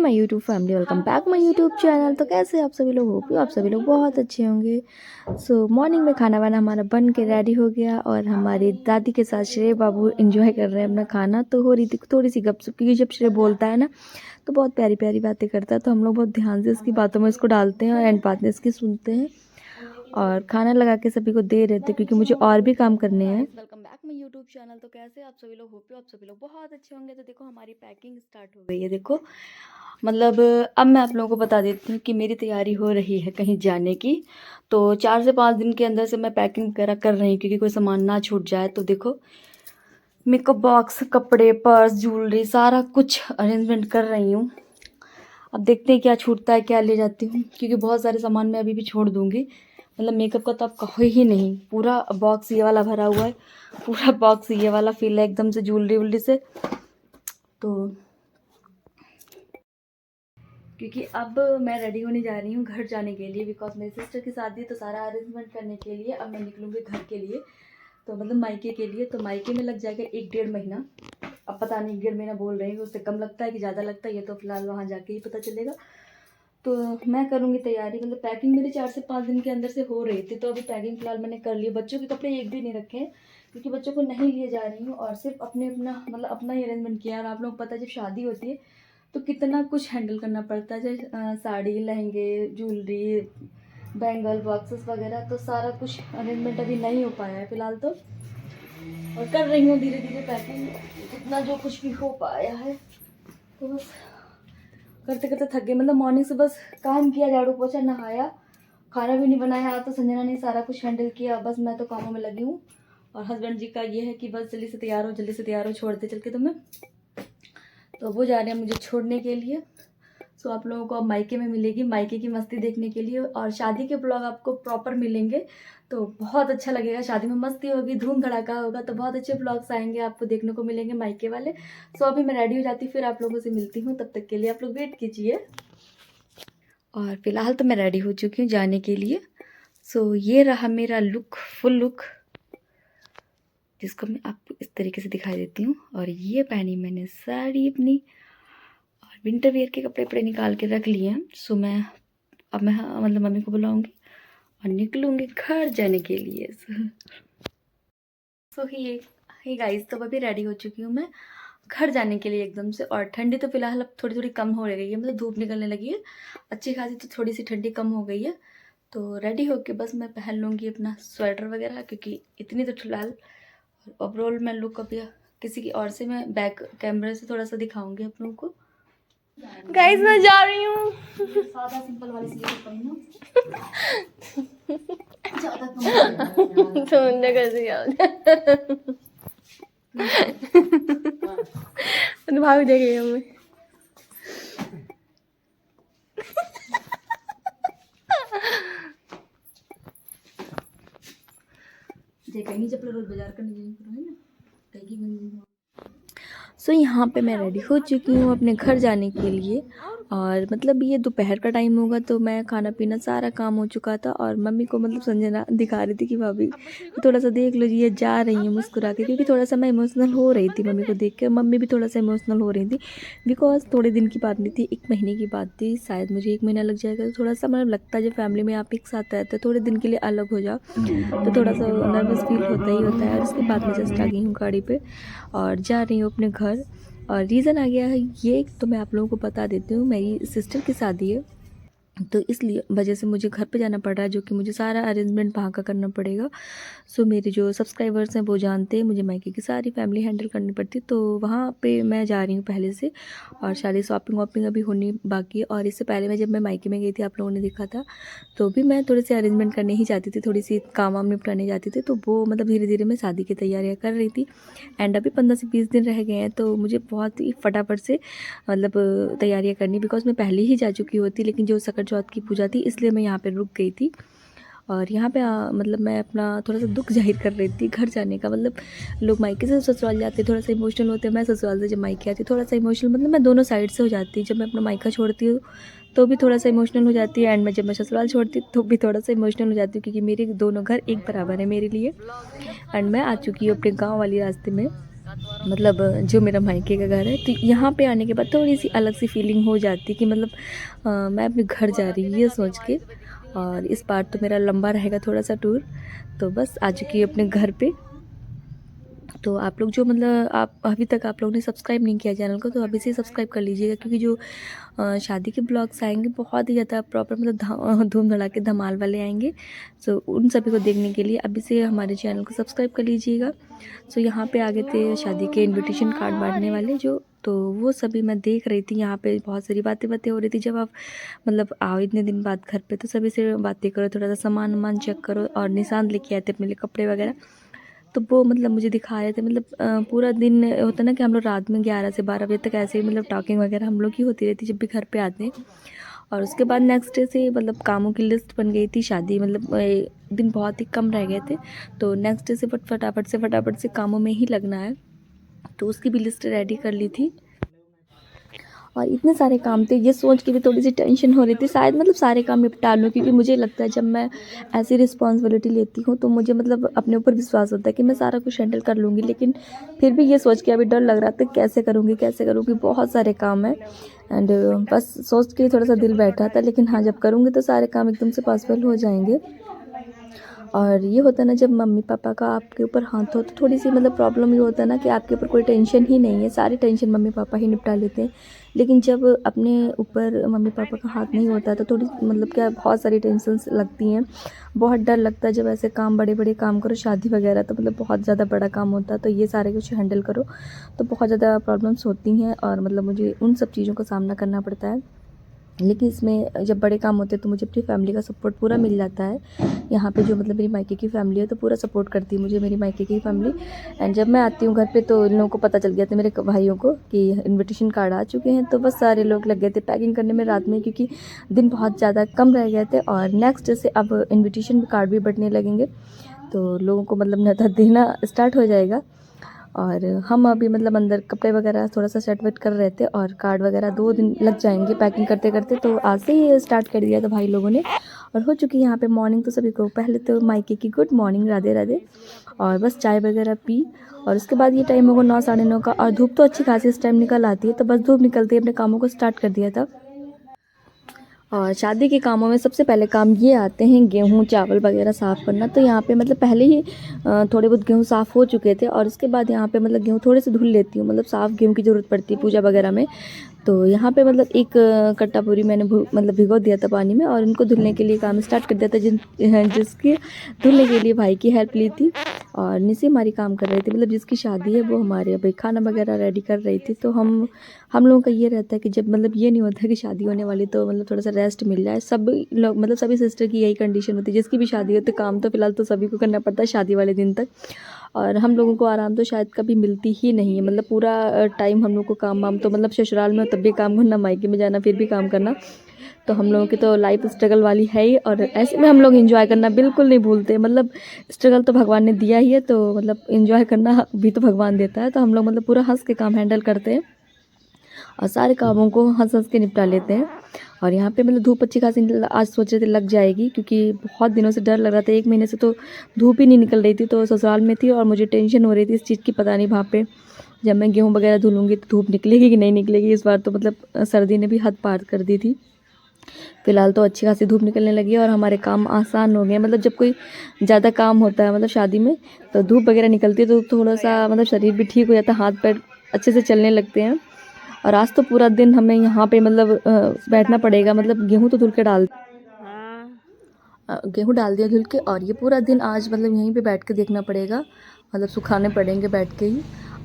My YouTube family, welcome back my YouTube channel. तो कैसे आप सभी लोग, होप आप सभी लोग बहुत अच्छे होंगे। सो मॉर्निंग में खाना वाना हमारा बन के रेडी हो गया और हमारी दादी के साथ श्रेय बाबू एंजॉय कर रहे हैं अपना खाना। तो हो रही थी थोड़ी सी गपशप, क्योंकि जब श्रेय बोलता है ना तो बहुत प्यारी प्यारी बातें करता है, तो हम लोग बहुत ध्यान से इसकी बातों में इसको डालते हैं और एंड बात में इसकी सुनते हैं और खाना लगा के सभी को दे रहे थे, क्योंकि मुझे और भी काम करने हैं। Welcome back my YouTube channel. तो कैसे आप सभी लोग, होप आप सभी लोग बहुत अच्छे होंगे। तो देखो हमारी पैकिंग स्टार्ट हो गई है। देखो मतलब अब मैं आप लोगों को बता देती हूँ कि मेरी तैयारी हो रही है कहीं जाने की। तो 4 से 5 दिन के अंदर से मैं पैकिंग वगैरह कर रही हूँ, क्योंकि कोई सामान ना छूट जाए। तो देखो मेकअप बॉक्स, कपड़े, पर्स, ज्वेलरी, सारा कुछ अरेंजमेंट कर रही हूँ। अब देखते हैं क्या छूटता है, क्या ले जाती हूँ, क्योंकि बहुत सारे सामान मैं अभी भी छोड़ दूँगी। मतलब मेकअप का तो आप कहो ही नहीं, पूरा बॉक्स ये वाला भरा हुआ है, पूरा बॉक्स ये वाला फील है एकदम से ज्वेलरी वुलरी से। तो क्योंकि अब मैं रेडी होने जा रही हूँ घर जाने के लिए, बिकॉज मेरी सिस्टर की शादी है। तो सारा अरेंजमेंट करने के लिए अब मैं निकलूँगी घर के लिए, तो मतलब मायके के लिए। तो मायके में लग जाएगा 1-1.5 महीना। अब पता नहीं 1-1.5 महीना बोल रही हूँ, उससे कम लगता है कि ज़्यादा लगता है, ये तो फिलहाल वहाँ जाके ही पता चलेगा। तो मैं करूँगी तैयारी, मतलब पैकिंग मेरी 4 से 5 दिन के अंदर से हो रही थी। तो अभी पैकिंग फिलहाल मैंने कर ली। बच्चों के कपड़े एक भी नहीं रखे हैं, क्योंकि बच्चों को नहीं लिए जा रही हूँ और सिर्फ अपना ही अरेंजमेंट किया। और आप लोग पता है जब शादी होती है तो कितना कुछ हैंडल करना पड़ता है, जैसे साड़ी, लहंगे, ज्वेलरी, बैंगल, बॉक्सेस वगैरह। तो सारा कुछ अरेंजमेंट अभी नहीं हो पाया है फिलहाल तो, और कर रही हूँ धीरे धीरे पैकिंग, जितना जो कुछ भी हो पाया है। तो बस करते करते थक गए। मतलब मॉर्निंग से बस काम किया, झाड़ू पोछा, नहाया, खाना भी नहीं बनाया। आज तो संजना ने सारा कुछ हैंडल किया, बस मैं तो कामों में लगी हूँ। और हस्बैंड जी का ये है कि बस जल्दी से तैयार हो, जल्दी से तैयार हो, छोड़ते चल के तुम्हें। तो वो जा रहे हैं मुझे छोड़ने के लिए। सो आप लोगों को अब मायके में मिलेगी, मायके की मस्ती देखने के लिए। और शादी के ब्लॉग आपको प्रॉपर मिलेंगे, तो बहुत अच्छा लगेगा। शादी में मस्ती होगी, धूम धड़ाका होगा, तो बहुत अच्छे ब्लॉग्स आएंगे, आपको देखने को मिलेंगे मायके वाले। सो अभी मैं रेडी हो जाती हूँ, फिर आप लोगों से मिलती हूँ। तब तक के लिए आप लोग वेट कीजिए। और फिलहाल तो मैं रेडी हो चुकी हूँ जाने के लिए। सो ये रहा मेरा लुक, फुल लुक, जिसको मैं आपको इस तरीके से दिखाई देती हूँ। और ये पहनी मैंने साड़ी अपनी, और विंटर वियर के कपड़े वपड़े निकाल के रख लिए हैं। सो मैं अब मतलब मम्मी को बुलाऊंगी और निकलूंगी घर जाने के लिए। सो ही गाइस, तो अभी रेडी हो चुकी हूँ मैं घर जाने के लिए एकदम से। और ठंडी तो फिलहाल अब थोड़ी थोड़ी कम हो रही है, मतलब धूप निकलने लगी है अच्छी खासी, तो थोड़ी सी ठंडी कम हो गई है। तो रेडी होके बस मैं पहन लूँगी अपना स्वेटर वगैरह, क्योंकि इतनी तो फिलहाल। ओवरऑल मैं लुक अभी किसी की और से मैं बैक कैमरे से थोड़ा सा दिखाऊंगी आप लोगों को। गाइस मैं जा रही हूँ। सादा सिंपल वाली स्लीव पहनो, ज्यादा कम समझने कैसे यार भाभी देखेगा हमें। जे कहीं जब रोज बाजार करने जाएंगे है ना, कहीं सो यहाँ पे मैं रेडी हो चुकी हूँ अपने घर जाने के लिए। और मतलब ये दोपहर का टाइम होगा, तो मैं खाना पीना सारा काम हो चुका था। और मम्मी को मतलब संजना दिखा रही थी कि भाभी थोड़ा सा देख लो, ये जा रही है मुस्कुरा के, क्योंकि थोड़ा सा मैं इमोशनल हो रही थी मम्मी को देख के। मम्मी भी थोड़ा सा इमोशनल हो रही थी, बिकॉज थोड़े दिन की बात नहीं थी, 1 महीने की बात थी। शायद मुझे 1 महीना लग जाएगा। तो थोड़ा सा मतलब लगता है जब फैमिली में आप एक साथ रहते हैं, थोड़े दिन के लिए अलग हो जाओ, तो थोड़ा सा नर्वस फील होता ही होता है। और इसके बाद मैं जस्ट आ गई हूँ गाड़ी पे और जा रही हूँ अपने घर। और रीज़न आ गया है ये, तो मैं आप लोगों को बता देती हूँ, मेरी सिस्टर की शादी है, तो इसलिए वजह से मुझे घर पे जाना पड़ रहा है, जो कि मुझे सारा अरेंजमेंट वहाँ का करना पड़ेगा। सो मेरे जो सब्सक्राइबर्स हैं वो जानते हैं मुझे मायके की सारी फैमिली हैंडल करनी पड़ती है, तो वहाँ पे मैं जा रही हूँ पहले से। और सारी शॉपिंग वॉपिंग अभी होनी बाकी है। और इससे पहले मैं जब मैं मायके में गई थी, आप लोगों ने देखा था, तो भी मैं थोड़े से अरेंजमेंट करने ही जाती थी, थोड़ी सी काम वाम निपटाने जाती थी। तो वो मतलब धीरे धीरे मैं शादी की तैयारियाँ कर रही थी। एंड अभी 15 से 20 दिन रह गए हैं, तो मुझे बहुत ही फटाफट से मतलब तैयारियाँ करनी, बिकॉज मैं पहले ही जा चुकी होती, लेकिन जो सकट चौथ की पूजा थी इसलिए मैं यहाँ पे रुक गई थी। और यहाँ पे मतलब मैं अपना थोड़ा सा दुख जाहिर कर रही थी घर जाने का। मतलब लोग मायके से ससुराल जाते थोड़ा सा इमोशनल होते हैं, मैं ससुराल से जब मायके आती थोड़ा सा इमोशनल, मतलब मैं दोनों साइड से हो जाती। जब मैं अपना मायका छोड़ती हूँ तो भी थोड़ा सा इमोशनल हो जाती है, एंड मैं जब मैं ससुराल छोड़ती तो भी थोड़ा सा इमोशनल हो जाती हूँ, क्योंकि मेरे दोनों घर एक बराबर है मेरे लिए। एंड मैं आ चुकी हूँ अपने गाँव वाली रास्ते में। मतलब जो मेरा मायके का घर है, तो यहाँ पे आने के बाद थोड़ी सी अलग सी फीलिंग हो जाती है कि मतलब मैं अपने घर जा रही हूँ ये सोच के। और इस बार तो मेरा लंबा रहेगा थोड़ा सा टूर, तो बस आ चुकी हूँ अपने घर पे। तो आप लोग जो मतलब आप अभी तक आप लोगों ने सब्सक्राइब नहीं किया चैनल को, तो अभी से सब्सक्राइब कर लीजिएगा, क्योंकि जो शादी के ब्लॉग्स आएंगे बहुत ही ज़्यादा प्रॉपर मतलब धूम धड़ाके धमाल वाले आएंगे। सो उन सभी को देखने के लिए अभी से हमारे चैनल को सब्सक्राइब कर लीजिएगा। सो यहाँ पे आ गए थे शादी के इनविटेशन कार्ड बांटने वाले जो, तो वो सभी मैं देख रही थी। यहाँ पे बहुत सारी बातें हो रही थी। जब आप मतलब आओ इतने दिन बाद घर पे, तो सभी से बातें करो, थोड़ा सा सामान वामान चेक करो, और निशान लेके आए थे अपने लिए कपड़े वगैरह। तो वो मतलब मुझे दिखा रहे थे, मतलब पूरा दिन होता ना कि हम लोग रात में 11 से 12 बजे तक ऐसे ही मतलब टॉकिंग वगैरह हम लोग की होती रहती जब भी घर पे आते हैं। और उसके बाद नेक्स्ट डे से मतलब कामों की लिस्ट बन गई थी। शादी मतलब दिन बहुत ही कम रह गए थे, तो नेक्स्ट डे से फटाफट से कामों में ही लगना है, तो उसकी भी लिस्ट रेडी कर ली थी। और इतने सारे काम थे, ये सोच के भी थोड़ी सी टेंशन हो रही थी, शायद मतलब सारे काम निपटा लूँ, क्योंकि मुझे लगता है जब मैं ऐसी रिस्पॉन्सिबिलिटी लेती हूँ तो मुझे मतलब अपने ऊपर विश्वास होता है कि मैं सारा कुछ हैंडल कर लूँगी। लेकिन फिर भी ये सोच के अभी डर लग रहा था कैसे करूँगी, बहुत सारे काम हैं। एंड बस सोच के थोड़ा सा दिल बैठा था, लेकिन हाँ जब करूँगी तो सारे काम एकदम से पॉसिबल हो जाएंगे। और ये होता है ना, जब मम्मी पापा का आपके ऊपर हाथ हो तो थोड़ी सी मतलब प्रॉब्लम ये होता है ना कि आपके ऊपर कोई टेंशन ही नहीं है, सारी टेंशन मम्मी पापा ही निपटा लेते हैं। लेकिन जब अपने ऊपर मम्मी पापा का हाथ नहीं होता तो थोड़ी मतलब क्या बहुत सारी टेंशन्स लगती हैं, बहुत डर लगता है। जब ऐसे काम बड़े काम करो शादी वगैरह, तो मतलब बहुत ज़्यादा बड़ा काम होता है, तो ये सारे कुछ हैंडल करो तो बहुत ज़्यादा प्रॉब्लम्स होती हैं, और मतलब मुझे उन सब चीज़ों का सामना करना पड़ता है। लेकिन इसमें जब बड़े काम होते हैं तो मुझे अपनी फैमिली का सपोर्ट पूरा मिल जाता है। यहाँ पे जो मतलब मेरी मायके की फैमिली है तो पूरा सपोर्ट करती है मुझे मेरी मायके की फैमिली। एंड जब मैं आती हूँ घर पे तो इन लोगों को पता चल गया था, मेरे भाइयों को, कि इनविटेशन कार्ड आ चुके हैं। तो बस सारे लोग लग गए थे पैकिंग करने में रात में, क्योंकि दिन बहुत ज़्यादा कम रह गए थे, और नेक्स्ट डे से अब इन्विटेशन कार्ड भी बंटने लगेंगे, तो लोगों को मतलब न्योता देना स्टार्ट हो जाएगा। और हम अभी मतलब अंदर कपड़े वगैरह थोड़ा सा सेट वेट कर रहे थे, और कार्ड वगैरह 2 दिन लग जाएंगे पैकिंग करते करते, तो आज से ही स्टार्ट कर दिया था भाई लोगों ने। और हो चुकी है यहाँ पे मॉर्निंग। तो सभी को पहले तो मायके की गुड मॉर्निंग, राधे राधे। और बस चाय वगैरह पी, और उसके बाद ये टाइम होगा 9 साढ़े 9 का, और धूप तो अच्छी खासी इस टाइम निकल आती है, तो बस धूप निकलते ही अपने कामों को स्टार्ट कर दिया था। और शादी के कामों में सबसे पहले काम ये आते हैं गेहूँ चावल वगैरह साफ़ करना। तो यहाँ पे मतलब पहले ही थोड़े बहुत गेहूँ साफ़ हो चुके थे, और उसके बाद यहाँ पे मतलब गेहूँ थोड़े से धुल लेती हूँ, मतलब साफ़ गेहूँ की ज़रूरत पड़ती है पूजा वगैरह में। तो यहाँ पे मतलब एक कट्टा पूरी मैंने मतलब भिगो दिया था पानी में, और इनको धुलने के लिए काम स्टार्ट कर दिया था, जिसके धुलने के लिए भाई की हेल्प ली थी। और निसी हमारी काम कर रही थी, मतलब जिसकी शादी है वो हमारे अभी खाना वगैरह रेडी कर रही थी। तो हम लोगों का ये रहता है कि जब मतलब ये नहीं होता कि शादी होने वाली तो मतलब थोड़ा सा रेस्ट मिल जाए। सब लोग मतलब सभी सिस्टर की यही कंडीशन होती है, जिसकी भी शादी होती है काम तो फिलहाल तो सभी को करना पड़ता है शादी वाले दिन तक, और हम लोगों को आराम तो शायद कभी मिलती ही नहीं है। मतलब पूरा टाइम हम लोग को काम वाम, तो मतलब ससुराल में तब भी काम करना, मायके में जाना फिर भी काम करना, तो हम लोगों की तो लाइफ स्ट्रगल वाली है ही। और ऐसे में हम लोग एंजॉय करना बिल्कुल नहीं भूलते, मतलब स्ट्रगल तो भगवान ने दिया ही है, तो मतलब एंजॉय करना भी तो भगवान देता है। तो हम लोग मतलब पूरा हंस के काम हैंडल करते हैं, और सारे कामों को हंस हंस के निपटा लेते हैं। और यहाँ पे मतलब धूप अच्छी खासी आज सोच रहे थे लग जाएगी, क्योंकि बहुत दिनों से डर लग रहा था, 1 महीने से तो धूप ही नहीं निकल रही थी, तो ससुराल में थी और मुझे टेंशन हो रही थी इस चीज़ की, पता नहीं वहाँ पे जब मैं गेहूँ वगैरह धुलूँगी तो धूप निकलेगी कि नहीं निकलेगी। इस बार तो मतलब सर्दी ने भी हद पार कर दी थी। फ़िलहाल तो अच्छी खासी धूप निकलने लगी है और हमारे काम आसान हो गए। मतलब जब कोई ज़्यादा काम होता है मतलब शादी में, तो धूप वगैरह निकलती है तो थोड़ा सा मतलब शरीर भी ठीक हो जाता है, हाथ पैर अच्छे से चलने लगते हैं। और आज तो पूरा दिन हमें यहाँ पे मतलब बैठना पड़ेगा, मतलब गेहूँ तो धुल के गेहूँ डाल दिया धुल के, और ये पूरा दिन आज मतलब यहीं पे बैठ के देखना पड़ेगा, मतलब सुखाने पड़ेंगे बैठ के ही।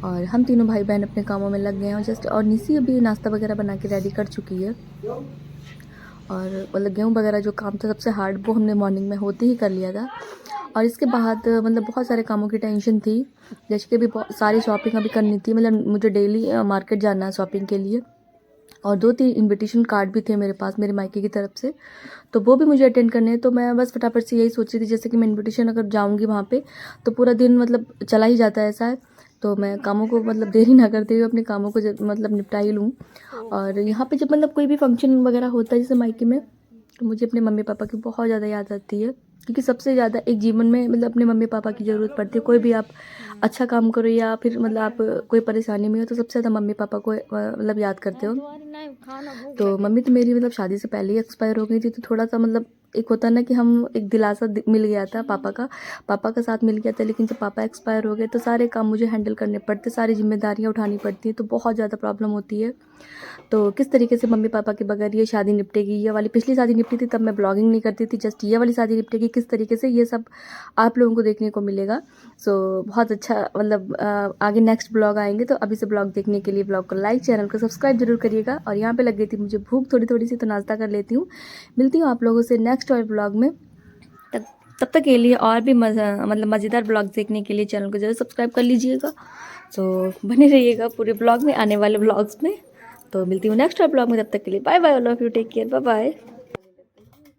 और हम तीनों भाई बहन अपने कामों में लग गए हैं जस्ट। और निसी अभी नाश्ता वगैरह बना के रेडी कर चुकी है, और मतलब गेहूँ वगैरह जो काम था सबसे हार्ड वो हमने मॉर्निंग में होते ही कर लिया था। और इसके बाद मतलब बहुत सारे कामों की टेंशन थी, जैसे कि भी बहुत सारी शॉपिंग अभी करनी थी, मतलब मुझे डेली मार्केट जाना है शॉपिंग के लिए। और 2-3 इनविटेशन कार्ड भी थे मेरे पास मेरे मायके की तरफ से, तो वो भी मुझे अटेंड करने हैं। तो मैं बस फटाफट से यही सोच रही थी, जैसे कि मैं इनविटेशन अगर जाऊँगी वहाँ पे तो पूरा दिन मतलब चला ही जाता है ऐसा है, तो मैं कामों को मतलब देरी ना करते हुए अपने कामों को मतलब निपटा ही लूँ। और यहाँ पे जब मतलब कोई भी फंक्शन वगैरह होता है जैसे मायके में, तो मुझे अपने मम्मी पापा की बहुत ज़्यादा याद आती है, क्योंकि सबसे ज़्यादा एक जीवन में मतलब अपने मम्मी पापा की ज़रूरत पड़ती है। कोई भी आप अच्छा काम करो या फिर मतलब आप कोई परेशानी में हो तो सबसे ज़्यादा मम्मी पापा को मतलब याद करते हो। तो मम्मी तो मेरी मतलब शादी से पहले ही एक्सपायर हो गई थी, तो थोड़ा सा मतलब एक होता ना कि हम एक दिलासा मिल गया था पापा का साथ मिल गया था। लेकिन जब पापा एक्सपायर हो गए तो सारे काम मुझे हैंडल करने पड़ते, सारी जिम्मेदारियाँ उठानी पड़ती हैं, तो बहुत ज़्यादा प्रॉब्लम होती है। तो किस तरीके से मम्मी पापा के बगैर ये शादी निपटेगी, ये वाली पिछली शादी निपटी थी तब मैं ब्लॉगिंग नहीं करती थी, जस्ट ये वाली शादी निपटेगी किस तरीके से, ये सब आप लोगों को देखने को मिलेगा। सो बहुत अच्छा मतलब आगे नेक्स्ट ब्लॉग आएंगे, तो अभी से ब्लॉग देखने के लिए ब्लॉग को लाइक, चैनल को सब्सक्राइब जरूर करिएगा। और यहाँ पे लग गई थी मुझे भूख थोड़ी थोड़ी सी, तो नाश्ता कर लेती हूँ। मिलती हूँ आप लोगों से नेक्स्ट और ब्लॉग में। तब तक के लिए और भी मज़ेदार ब्लॉग देखने के लिए चैनल को जरूर सब्सक्राइब कर लीजिएगा। तो बने रहिएगा पूरे ब्लॉग में, आने वाले ब्लॉग्स में। तो मिलती हूँ नेक्स्ट ब्लॉग में, तब तक के लिए bye bye all of you, take care, bye bye.